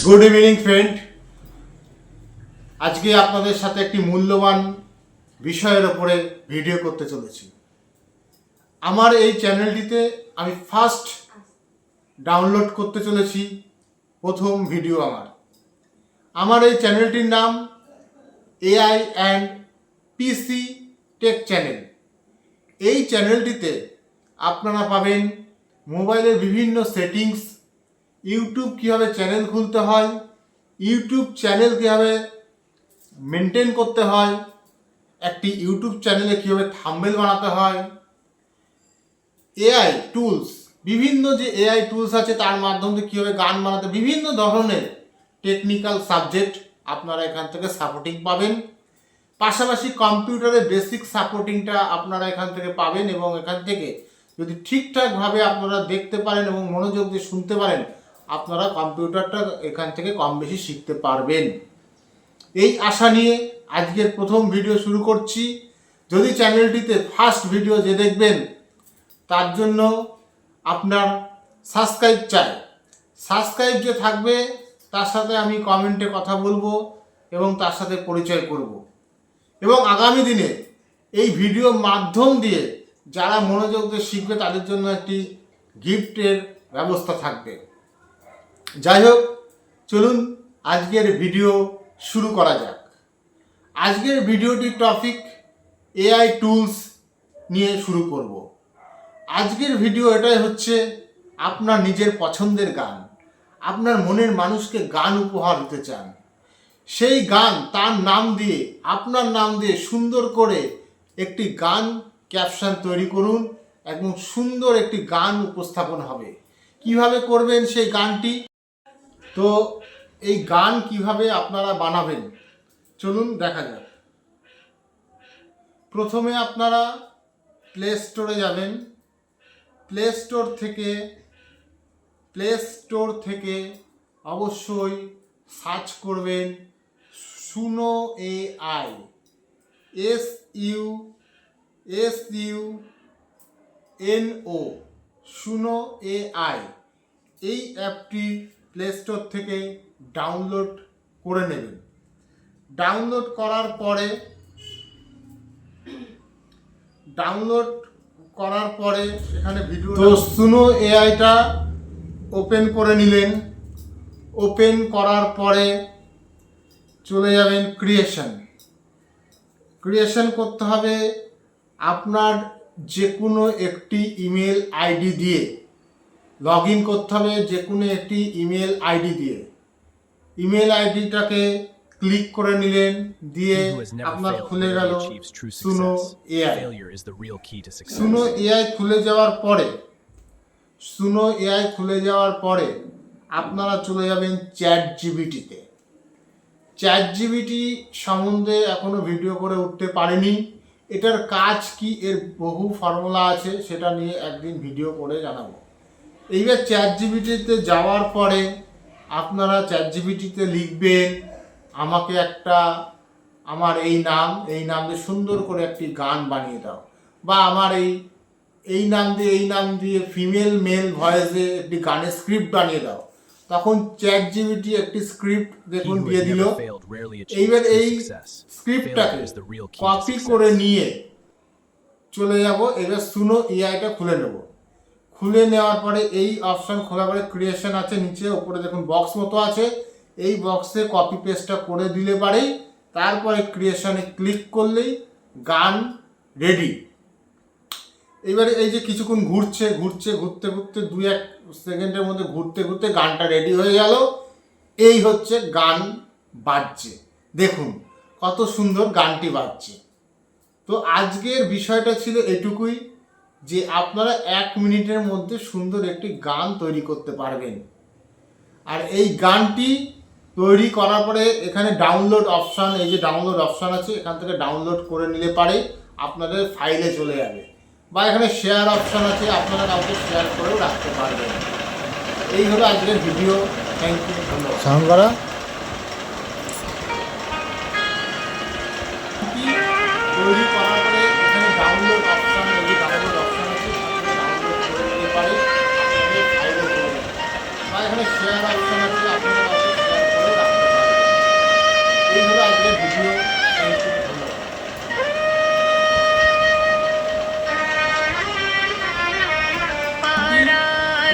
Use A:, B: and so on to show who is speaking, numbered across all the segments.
A: Good evening friend. আজকে আপনাদের সাথে একটি মূল্যবান বিষয়ের ওপরে ভিডিও করতে চলেছি। আমার এই চ্যানেলটিতে আমি ফার্স্ট ডাউনলোড করতে চলেছি প্রথম ভিডিও। আমার এই চ্যানেলটির নাম AI and PC take channel. এই চ্যানেলটিতে আপনারা পাবেন মোবাইলের বিভিন্ন সেটিংস, ইউটিউব কীভাবে চ্যানেল খুলতে হয়, ইউটিউব চ্যানেল কীভাবে মেনটেন করতে হয়, একটি ইউটিউব চ্যানেলে কীভাবে থাম্বনেল বানাতে হয়, এআই টুলস, বিভিন্ন যে এআই টুলস আছে তার মাধ্যমে কীভাবে গান বানাতে, বিভিন্ন ধরনের টেকনিক্যাল সাবজেক্ট আপনারা এখান থেকে সাপোর্টিং পাবেন। পাশাপাশি কম্পিউটারের বেসিক সাপোর্টিংটা আপনারা এখান থেকে পাবেন এবং এখান থেকে যদি ঠিকঠাকভাবে আপনারা দেখতে পারেন এবং মনোযোগ দিয়ে শুনতে পারেন, আপনারা কম্পিউটারটা এখান থেকে কম বেশি শিখতে পারবেন। এই আশা নিয়ে আজকের প্রথম ভিডিও শুরু করছি। যদি চ্যানেলটিতে ফার্স্ট ভিডিও যে দেখবেন তার জন্য আপনার সাবস্ক্রাইব চাই। সাবস্ক্রাইব যে থাকবে তার সাথে আমি কমেন্টে কথা বলবো এবং তার সাথে পরিচয় করব এবং আগামী দিনে এই ভিডিও মাধ্যম দিয়ে যারা মনোযোগ দিয়ে শিখবে তাদের জন্য একটি গিফটের ব্যবস্থা থাকবে। যাই হোক, চলুন আজকের ভিডিও শুরু করা যাক। আজকের ভিডিওটির টপিক এআই টুলস নিয়ে শুরু করব। আজকের ভিডিও এটাই হচ্ছে আপনার নিজের পছন্দের গান, আপনার মনের মানুষকে গান উপহার দিতে চান, সেই গান তার নাম দিয়ে, আপনার নাম দিয়ে সুন্দর করে একটি গান ক্যাপশন তৈরি করুন এবং সুন্দর একটি গান উপস্থাপন হবে। কিভাবে করবেন সেই গানটি, তো এই গান কিভাবে আপনারা বানাবেন চলুন দেখা যাক। প্রথমে আপনারা প্লে স্টোরে যাবেন। প্লে স্টোর থেকে অবশ্যই সার্চ করবেন Suno AI, SUNO, Suno AI. এই অ্যাপটি প্লে স্টোর থেকে ডাউনলোড করে নেবেন। ডাউনলোড করার পরে এখানে ভিডিও, তো সুনো এআইটা ওপেন করে নিলেন। ওপেন করার পরে চলে যাবেন ক্রিয়েশন করতে হবে। আপনার যে কোনো একটি ইমেল আইডি দিয়ে লগ ইন করতে হবে, যে কোনো একটি ইমেল আইডি দিয়ে। ইমেল আইডিটাকে ক্লিক করে নিলেন, দিয়ে আপনার খুলে গেল সুনো এআই। সুনো এআই খুলে যাওয়ার পরে আপনারা চলে যাবেন চ্যাট জিপিটিতে। চ্যাট জিপিটি সম্বন্ধে এখনো ভিডিও করে উঠতে পারিনি। এটার কাজ কি, এর বহু ফর্মুলা আছে, সেটা নিয়ে একদিন ভিডিও করে জানাবো। এইবার চ্যাট জিপিটিতে যাওয়ার পরে আপনারা চ্যাট জিপিটিতে লিখবেন আমাকে আমার এই নাম দিয়ে সুন্দর করে একটি গান বানিয়ে দাও, বা আমার এই নাম দিয়ে ফিমেল মেল ভয়েসে একটি গানের স্ক্রিপ্ট বানিয়ে দাও। তখন চ্যাট জিপিটি একটি স্ক্রিপ্ট দেখুন দিয়ে দিল। এইবার এই স্ক্রিপ্টটাকে কপি করে নিয়ে চলে যাব। এবার সুনো এআইটা খুলে নেব। খুলে নেওয়ার পরে এই অপশন খোলার পরে ক্রিয়েশন আছে, নিচে ওপরে দেখুন বক্স মতো আছে, এই বক্সে কপি পেস্টটা করে দিলে পারেই, তারপরে ক্রিয়েশনে ক্লিক করলেই গান রেডি। এবারে এই যে কিছুক্ষণ ঘুরতে ঘুরতে 2-1 সেকেন্ডের মধ্যে ঘুরতে গানটা রেডি হয়ে গেল। এই হচ্ছে গান বাজছে, দেখুন কত সুন্দর গানটি বাজছে। তো আজকের বিষয়টা ছিল এটুকুই, যে আপনারা 1 মিনিটের মধ্যে সুন্দর একটি গান তৈরি করতে পারবেন। আর এই গানটি তৈরি করার পরে এখানে ডাউনলোড অপশান, এই যে ডাউনলোড অপশান আছে, এখান থেকে ডাউনলোড করে নিলে পারে আপনাদের ফাইলে চলে যাবে, বা এখানে শেয়ার অপশান আছে, আপনারা কাউকে শেয়ার করেও রাখতে পারবেন। এই হলো আজকের ভিডিও। থ্যাংক ইউ, ধন্যবাদ। সাউন্ড করা তৈরি করার পরে এখানে ডাউনলোড অপশান, এই যে ডাউনলোড অপশান আছে, ডাউনলোড করে নিতে পারে আপনাদের ফাইলে চলে যাবে, বা এখানে শেয়ার অপশান আছে, আপনারা কাউকে শেয়ার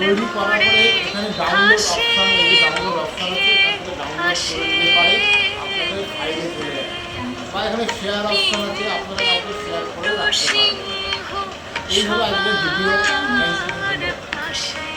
A: তৈরি করার পরে এখানে ডাউনলোড অপশন, এই ডাউনলোড অপশন আছে, এখান থেকে ডাউনলোড করে নিতে পারে, আপনাদের ফাইলে চলে যাবে। বা এখানে শেয়ার অপশন আছে, আপনারা কাউকে শেয়ার করে রাখতে পারবেন। এইভাবে আজকের ভিডিও। Thank you.